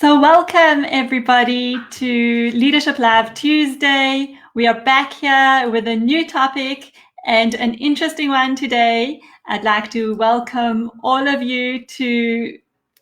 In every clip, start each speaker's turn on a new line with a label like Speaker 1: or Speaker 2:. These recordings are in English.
Speaker 1: So welcome everybody to Leadership Lab Tuesday. We are back here with a new topic and an interesting one today. I'd like to welcome all of you to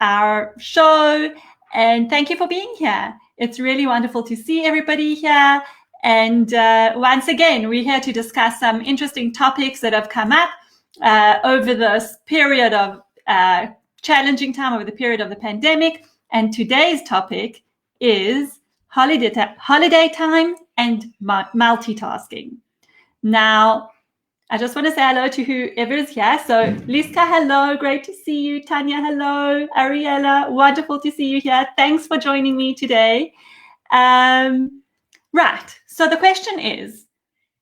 Speaker 1: our show and thank you for being here. It's really wonderful to see everybody here. And once again, we're here to discuss some interesting topics that have come up over this period of challenging time, over the period of the pandemic. And today's topic is holiday time and multitasking. Now, I just want to say hello to whoever is here. So Liska, hello, great to see you. Tanya, hello. Ariella, wonderful to see you here. Thanks for joining me today. Right, so the question is,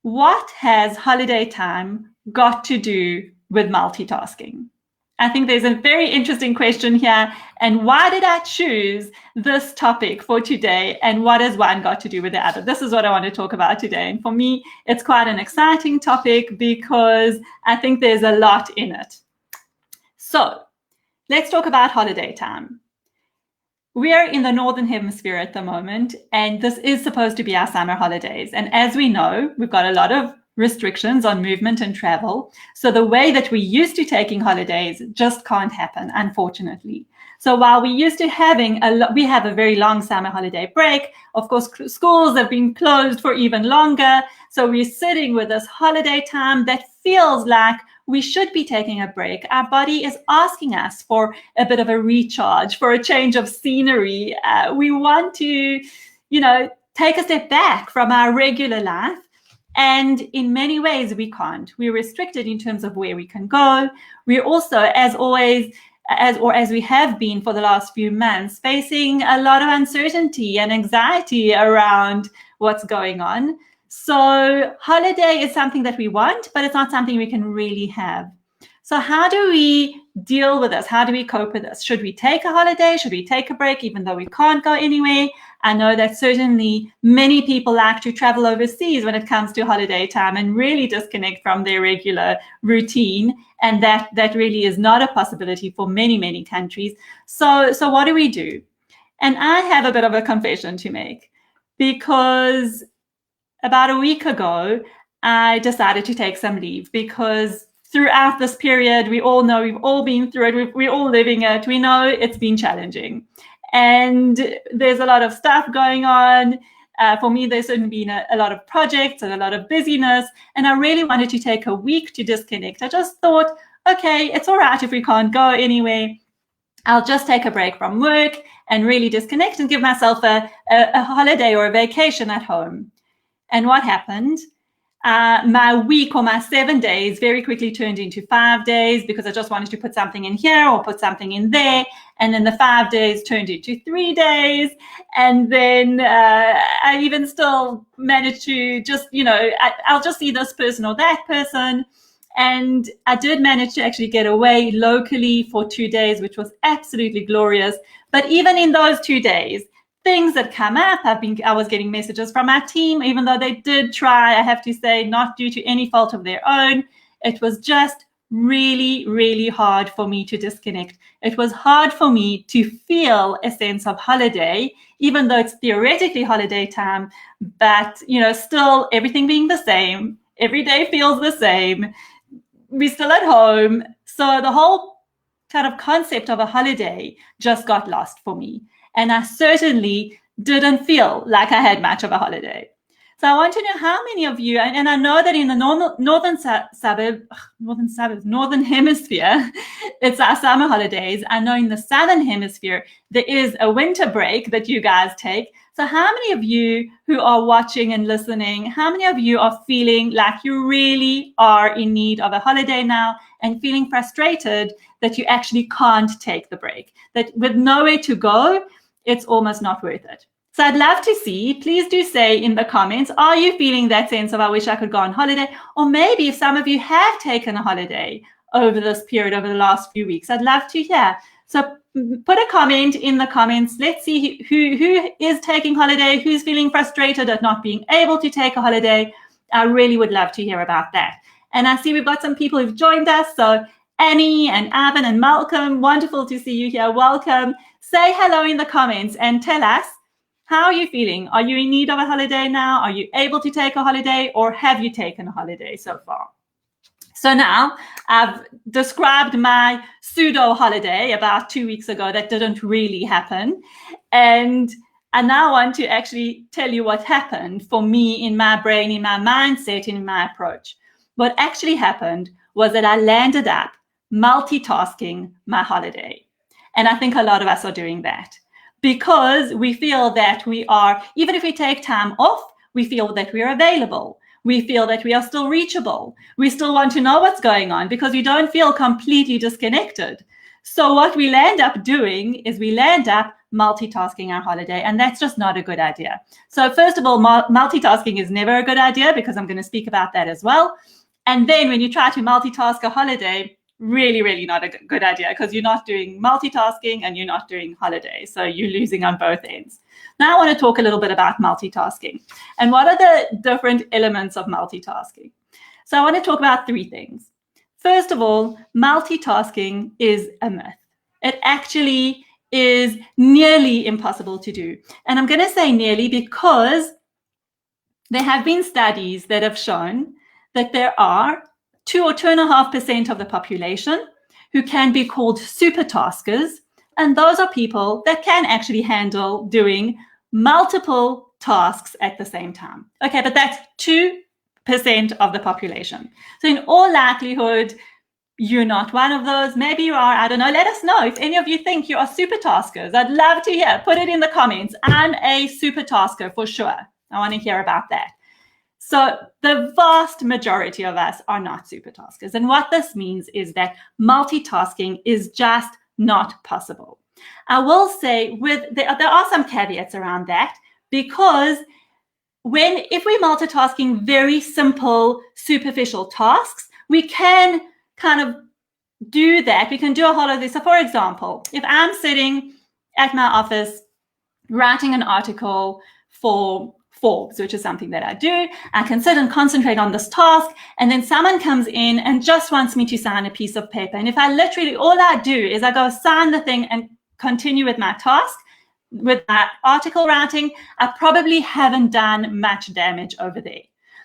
Speaker 1: what has holiday time got to do with multitasking? I think there's a very interesting question here. And why did I choose this topic for today? And what has one got to do with the other? This is what I want to talk about today. And for me, it's quite an exciting topic because I think there's a lot in it. So let's talk about holiday time. We are in the Northern Hemisphere at the moment, and this is supposed to be our summer holidays. And as we know, we've got a lot of restrictions on movement and travel. So the way that we used to taking holidays just can't happen, unfortunately. So while we used to having we have a very long summer holiday break, of course, schools have been closed for even longer. So we're sitting with this holiday time that feels like we should be taking a break. Our body is asking us for a bit of a recharge, for a change of scenery. We want to, take a step back from our regular life. And in many ways, we can't. We're restricted in terms of where we can go. We're also, as always, as we have been for the last few months, facing a lot of uncertainty and anxiety around what's going on. So holiday is something that we want, but it's not something we can really have. So how do we deal with this? How do we cope with this? Should we take a holiday? Should we take a break even though we can't go anywhere? I know that certainly many people like to travel overseas when it comes to holiday time and really disconnect from their regular routine. And that really is not a possibility for many, many countries. So what do we do? And I have a bit of a confession to make because about a week ago, I decided to take some leave because throughout this period, we all know we've all been through it. We're all living it. We know it's been challenging. And there's a lot of stuff going on. For me, there's certainly been a lot of projects and a lot of busyness. And I really wanted to take a week to disconnect. I just thought, okay, it's all right if we can't go anywhere. I'll just take a break from work and really disconnect and give myself a holiday or a vacation at home. And what happened? My week or my 7 days very quickly turned into 5 days because I just wanted to put something in here or put something in there. And then the 5 days turned into 3 days. And then I even still managed to just, I'll just see this person or that person. And I did manage to actually get away locally for 2 days, which was absolutely glorious. But even in those 2 days, things that come up, I was getting messages from our team, even though they did try, I have to say, not due to any fault of their own. It was just really, really hard for me to disconnect. It was hard for me to feel a sense of holiday, even though it's theoretically holiday time, but, still everything being the same. Every day feels the same. We're still at home. So the whole kind of concept of a holiday just got lost for me. And I certainly didn't feel like I had much of a holiday. So I want to know how many of you, and I know that in the Northern Hemisphere, it's our summer holidays. I know in the Southern Hemisphere, there is a winter break that you guys take. So how many of you who are watching and listening, how many of you are feeling like you really are in need of a holiday now and feeling frustrated that you actually can't take the break, that with nowhere to go, it's almost not worth it? So I'd love to see, please do say in the comments, are you feeling that sense of I wish I could go on holiday? Or maybe if some of you have taken a holiday over this period, over the last few weeks, I'd love to hear. So put a comment in the comments. Let's see who is taking holiday, who's feeling frustrated at not being able to take a holiday. I really would love to hear about that. And I see we've got some people who've joined us. So Annie and Avon and Malcolm, wonderful to see you here. Welcome. Say hello in the comments and tell us, how are you feeling? Are you in need of a holiday now? Are you able to take a holiday, or have you taken a holiday so far? So now I've described my pseudo holiday about 2 weeks ago that didn't really happen. And I now want to actually tell you what happened for me in my brain, in my mindset, in my approach. What actually happened was that I landed up multitasking my holiday. And I think a lot of us are doing that because we feel that we are, even if we take time off, we feel that we are available. We feel that we are still reachable. We still want to know what's going on because we don't feel completely disconnected. So what we land up doing is we land up multitasking our holiday, and that's just not a good idea. So first of all, multitasking is never a good idea because I'm going to speak about that as well. And then when you try to multitask a holiday, really, really not a good idea because you're not doing multitasking and you're not doing holiday. So you're losing on both ends. Now I want to talk a little bit about multitasking and what are the different elements of multitasking. So I want to talk about three things. First of all, multitasking is a myth. It actually is nearly impossible to do. And I'm going to say nearly because there have been studies that have shown that there are 2 or 2.5% of the population who can be called supertaskers. And those are people that can actually handle doing multiple tasks at the same time. Okay, but that's 2% of the population. So in all likelihood, you're not one of those. Maybe you are. I don't know. Let us know if any of you think you are supertaskers. I'd love to hear. Put it in the comments. I'm a supertasker for sure. I want to hear about that. So the vast majority of us are not supertaskers. And what this means is that multitasking is just not possible. I will say there are some caveats around that because if we're multitasking very simple, superficial tasks, we can kind of do that. We can do a whole lot of this. So for example, if I'm sitting at my office writing an article for Forbes, which is something that I do, I can sit and concentrate on this task, and then someone comes in and just wants me to sign a piece of paper. And if I literally, all I do is I go sign the thing and continue with my task, with my article writing, I probably haven't done much damage over there.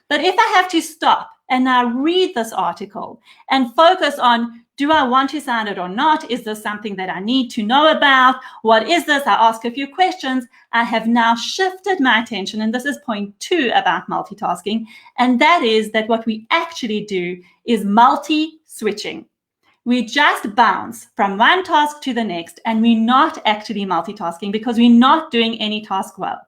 Speaker 1: But if I have to stop and now read this article and focus on, do I want to sign it or not? Is this something that I need to know about? What is this? I ask a few questions. I have now shifted my attention, and this is point 2 about multitasking, and that is that what we actually do is multi-switching. We just bounce from one task to the next, and we're not actually multitasking because we're not doing any task well.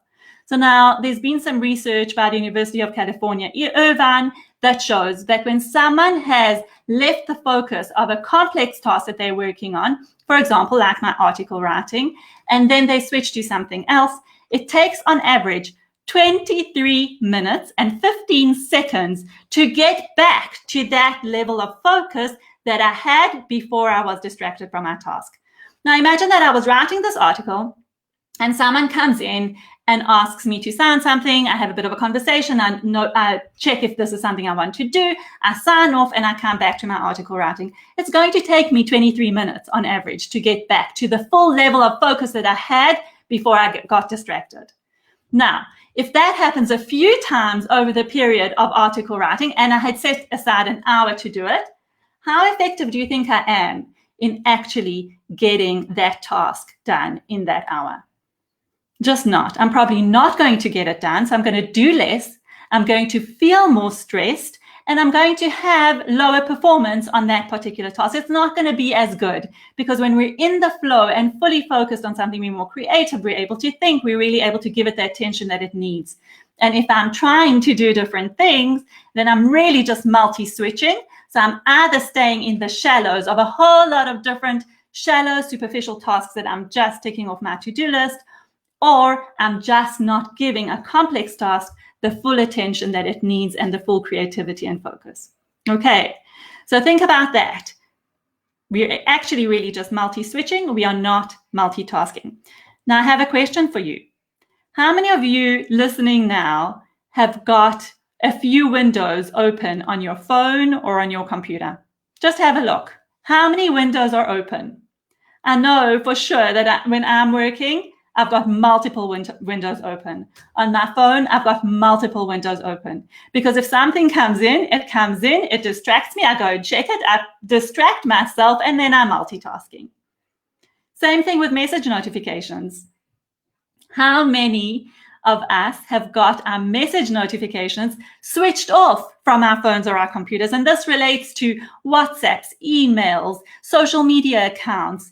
Speaker 1: So now there's been some research by the University of California, Irvine, that shows that when someone has left the focus of a complex task that they're working on, for example, like my article writing, and then they switch to something else, it takes on average 23 minutes and 15 seconds to get back to that level of focus that I had before I was distracted from my task. Now imagine that I was writing this article and someone comes in and asks me to sign something. I have a bit of a conversation. I check if this is something I want to do. I sign off and I come back to my article writing. It's going to take me 23 minutes on average to get back to the full level of focus that I had before I got distracted. Now, if that happens a few times over the period of article writing, and I had set aside an hour to do it, how effective do you think I am in actually getting that task done in that hour? Just not. I'm probably not going to get it done. So I'm going to do less. I'm going to feel more stressed, and I'm going to have lower performance on that particular task. It's not going to be as good because when we're in the flow and fully focused on something, we're more creative. We're able to think. We're really able to give it the attention that it needs. And if I'm trying to do different things, then I'm really just multi-switching. So I'm either staying in the shallows of a whole lot of different shallow, superficial tasks that I'm just ticking off my to-do list, or I'm just not giving a complex task the full attention that it needs and the full creativity and focus. Okay, so think about that. We're actually really just multi-switching. We are not multitasking. Now I have a question for you. How many of you listening now have got a few windows open on your phone or on your computer? Just have a look. How many windows are open? I know for sure that when I'm working, I've got multiple windows open. On my phone, I've got multiple windows open. Because if something comes in, it distracts me, I go and check it, I distract myself, and then I'm multitasking. Same thing with message notifications. How many of us have got our message notifications switched off from our phones or our computers? And this relates to WhatsApps, emails, social media accounts,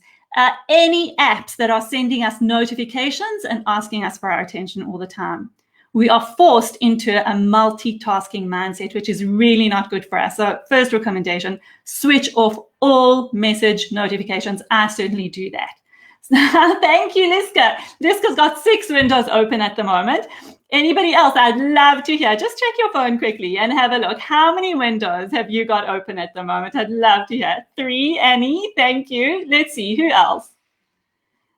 Speaker 1: any apps that are sending us notifications and asking us for our attention all the time. We are forced into a multitasking mindset, which is really not good for us. So first recommendation, switch off all message notifications. I certainly do that. Thank you, Liska. Liska's got 6 windows open at the moment. Anybody else? I'd love to hear. Just check your phone quickly and have a look. How many windows have you got open at the moment? I'd love to hear. 3, Annie. Thank you. Let's see. Who else?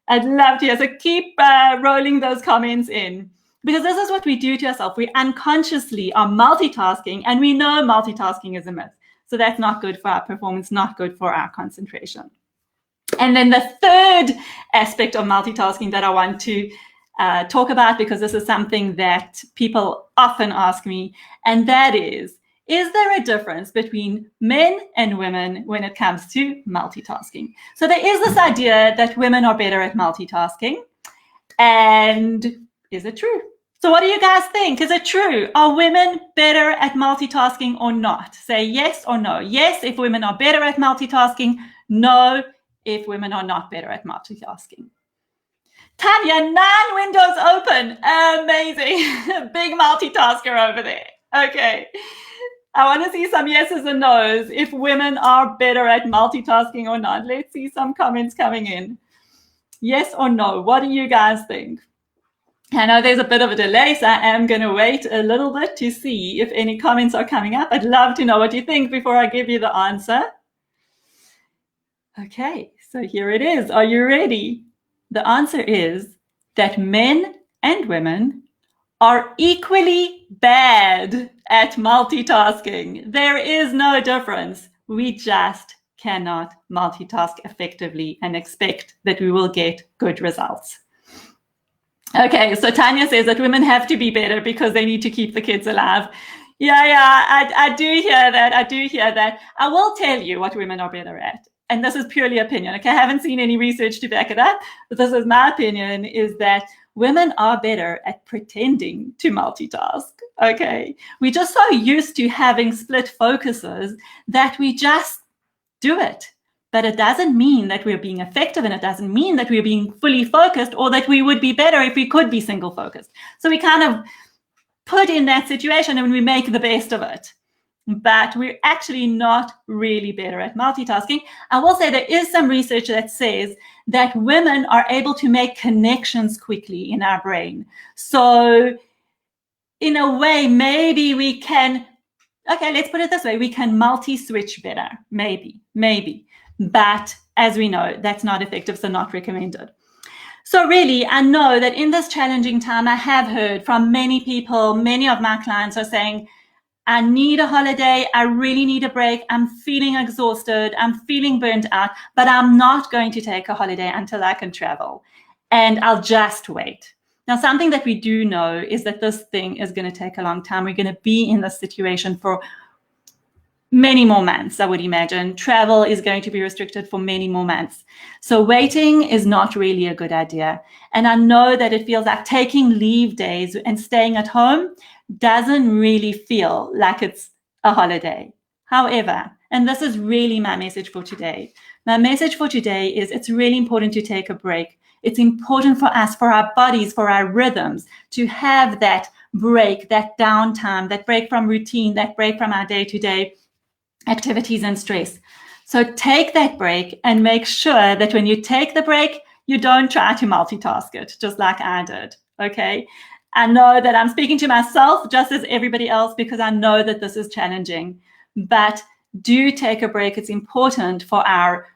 Speaker 1: I'd love to hear. So keep rolling those comments in. Because this is what we do to ourselves. We unconsciously are multitasking, and we know multitasking is a myth. So that's not good for our performance, not good for our concentration. And then the third aspect of multitasking that I want to talk about, because this is something that people often ask me, and that is there a difference between men and women when it comes to multitasking? So there is this idea that women are better at multitasking. And is it true? So what do you guys think? Is it true? Are women better at multitasking or not? Say yes or no. Yes, if women are better at multitasking. No, if women are not better at multitasking. Tanya, 9 windows open. Amazing. Big multitasker over there. Okay. I want to see some yeses and nos if women are better at multitasking or not. Let's see some comments coming in. Yes or no? What do you guys think? I know there's a bit of a delay, so I am going to wait a little bit to see if any comments are coming up. I'd love to know what you think before I give you the answer. Okay, so here it is. Are you ready? The answer is that men and women are equally bad at multitasking. There is no difference. We just cannot multitask effectively and expect that we will get good results. Okay, so Tanya says that women have to be better because they need to keep the kids alive. Yeah, I do hear that. I do hear that. I will tell you what women are better at. And this is purely opinion. Okay, I haven't seen any research to back it up, but this is my opinion, is that women are better at pretending to multitask. Okay, we're just so used to having split focuses that we just do it. But it doesn't mean that we're being effective, and it doesn't mean that we're being fully focused, or that we would be better if we could be single focused. So we kind of put in that situation and we make the best of it. But we're actually not really better at multitasking. I will say there is some research that says that women are able to make connections quickly in our brain. So in a way, maybe we can, okay, let's put it this way, we can multi-switch better, maybe. But as we know, that's not effective, so not recommended. So really, I know that in this challenging time, I have heard from many people, many of my clients are saying, I need a holiday, I really need a break, I'm feeling exhausted, I'm feeling burnt out, but I'm not going to take a holiday until I can travel, and I'll just wait. Now, something that we do know is that this thing is going to take a long time. We're going to be in this situation for many more months, I would imagine. Travel is going to be restricted for many more months. So waiting is not really a good idea. And I know that it feels like taking leave days and staying at home doesn't really feel like it's a holiday. However, and this is really my message for today. My message for today is it's really important to take a break. It's important for us, for our bodies, for our rhythms, to have that break, that downtime, that break from routine, that break from our day-to-day activities and stress. So take that break and make sure that when you take the break, you don't try to multitask it, just like I did, okay? I know that I'm speaking to myself just as everybody else because I know that this is challenging, but do take a break. It's important for our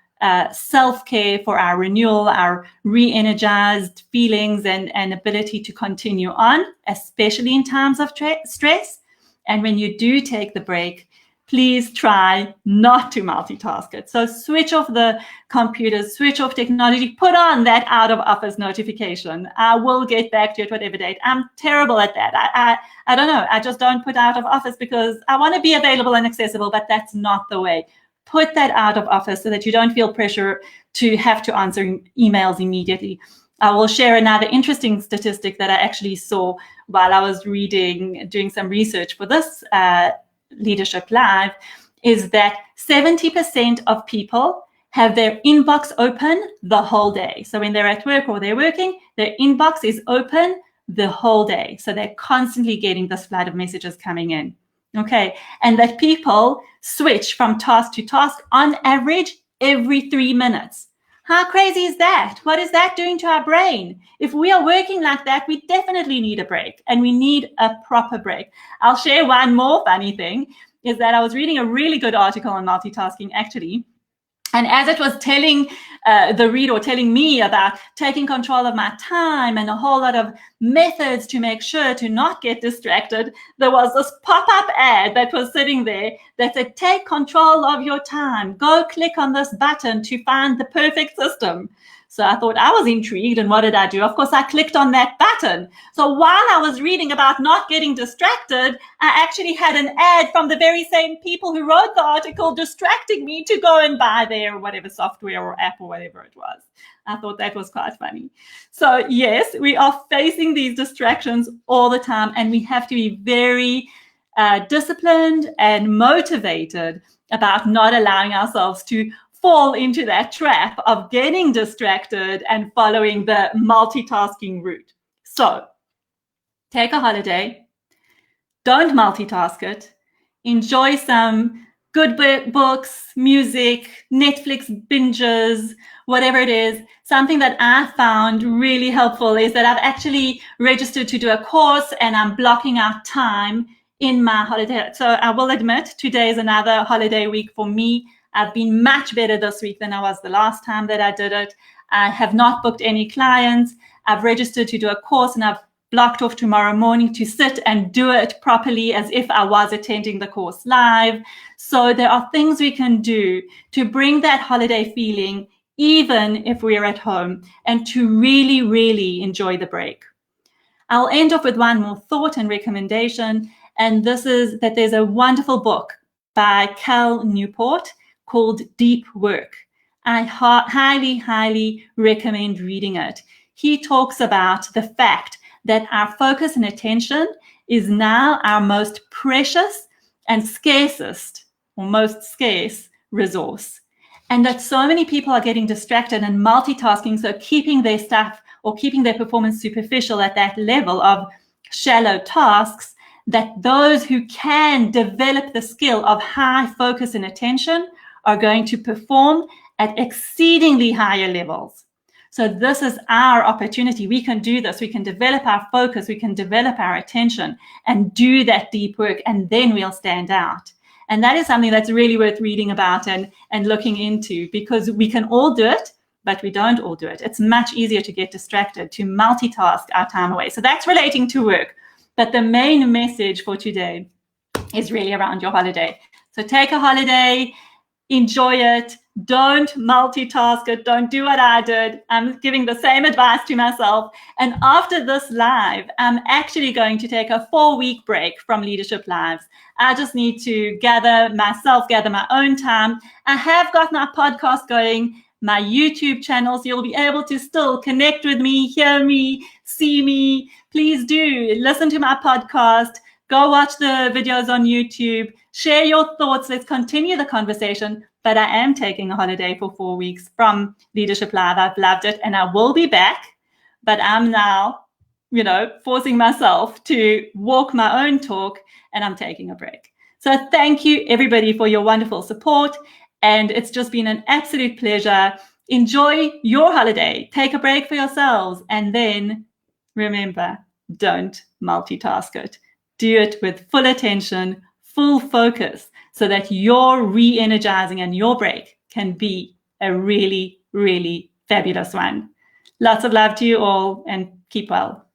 Speaker 1: self-care, for our renewal, our re-energized feelings and ability to continue on, especially in times of stress. And when you do take the break, please try not to multitask it. So switch off the computer, switch off technology, put on that out of office notification. I will get back to it whatever date. I'm terrible at that. I don't know. I just don't put out of office because I want to be available and accessible, but that's not the way. Put that out of office so that you don't feel pressure to have to answer emails immediately. I will share another interesting statistic that I actually saw while I was doing some research for this Leadership Live, is that 70% of people have their inbox open the whole day. So when they're at work or they're working, their inbox is open the whole day. So they're constantly getting this flood of messages coming in. Okay, and that people switch from task to task on average every 3 minutes. How crazy is that? What is that doing to our brain? If we are working like that, we definitely need a break, and we need a proper break. I'll share one more funny thing, is that I was reading a really good article on multitasking, actually. And as it was telling the reader, or telling me about taking control of my time and a whole lot of methods to make sure to not get distracted, there was this pop-up ad that was sitting there that said, take control of your time. Go click on this button to find the perfect system. So I thought, I was intrigued, and what did I do? Of course, I clicked on that button. So while I was reading about not getting distracted, I actually had an ad from the very same people who wrote the article distracting me to go and buy their whatever software or app or whatever it was. I thought that was quite funny. So yes, we are facing these distractions all the time, and we have to be very disciplined and motivated about not allowing ourselves to fall into that trap of getting distracted and following the multitasking route. So take a holiday, don't multitask it, enjoy some good books, music, Netflix binges, whatever it is. Something that I found really helpful is that I've actually registered to do a course, and I'm blocking out time in my holiday. So I will admit, today is another holiday week for me. I've been much better this week than I was the last time that I did it. I have not booked any clients. I've registered to do a course, and I've blocked off tomorrow morning to sit and do it properly as if I was attending the course live. So there are things we can do to bring that holiday feeling, even if we're at home, and to really, really enjoy the break. I'll end off with one more thought and recommendation, and this is that there's a wonderful book by Cal Newport called Deep Work. I highly, highly recommend reading it. He talks about the fact that our focus and attention is now our most precious and scarcest, or most scarce, resource. And that so many people are getting distracted and multitasking, so keeping their stuff or keeping their performance superficial at that level of shallow tasks, that those who can develop the skill of high focus and attention are going to perform at exceedingly higher levels. So this is our opportunity. We can do this. We can develop our focus. We can develop our attention and do that deep work, and then we'll stand out. And that is something that's really worth reading about and looking into, because we can all do it, but we don't all do it. It's much easier to get distracted, to multitask our time away. So that's relating to work. But the main message for today is really around your holiday. So take a holiday, enjoy it. Don't multitask it. Don't do what I did. I'm giving the same advice to myself. And after this live, I'm actually going to take a 4-week break from Leadership Lives. I just need to gather my own time. I have got my podcast going, my YouTube channel, so you'll be able to still connect with me, hear me, see me. Please do listen to my podcast. Go watch the videos on YouTube. Share your thoughts. Let's continue the conversation. But I am taking a holiday for 4 weeks from Leadership Live. I've loved it, and I will be back. But I'm now, forcing myself to walk my own talk, and I'm taking a break. So thank you, everybody, for your wonderful support. And it's just been an absolute pleasure. Enjoy your holiday. Take a break for yourselves. And then remember, don't multitask it. Do it with full attention, full focus, so that your re-energizing and your break can be a really, really fabulous one. Lots of love to you all, and keep well.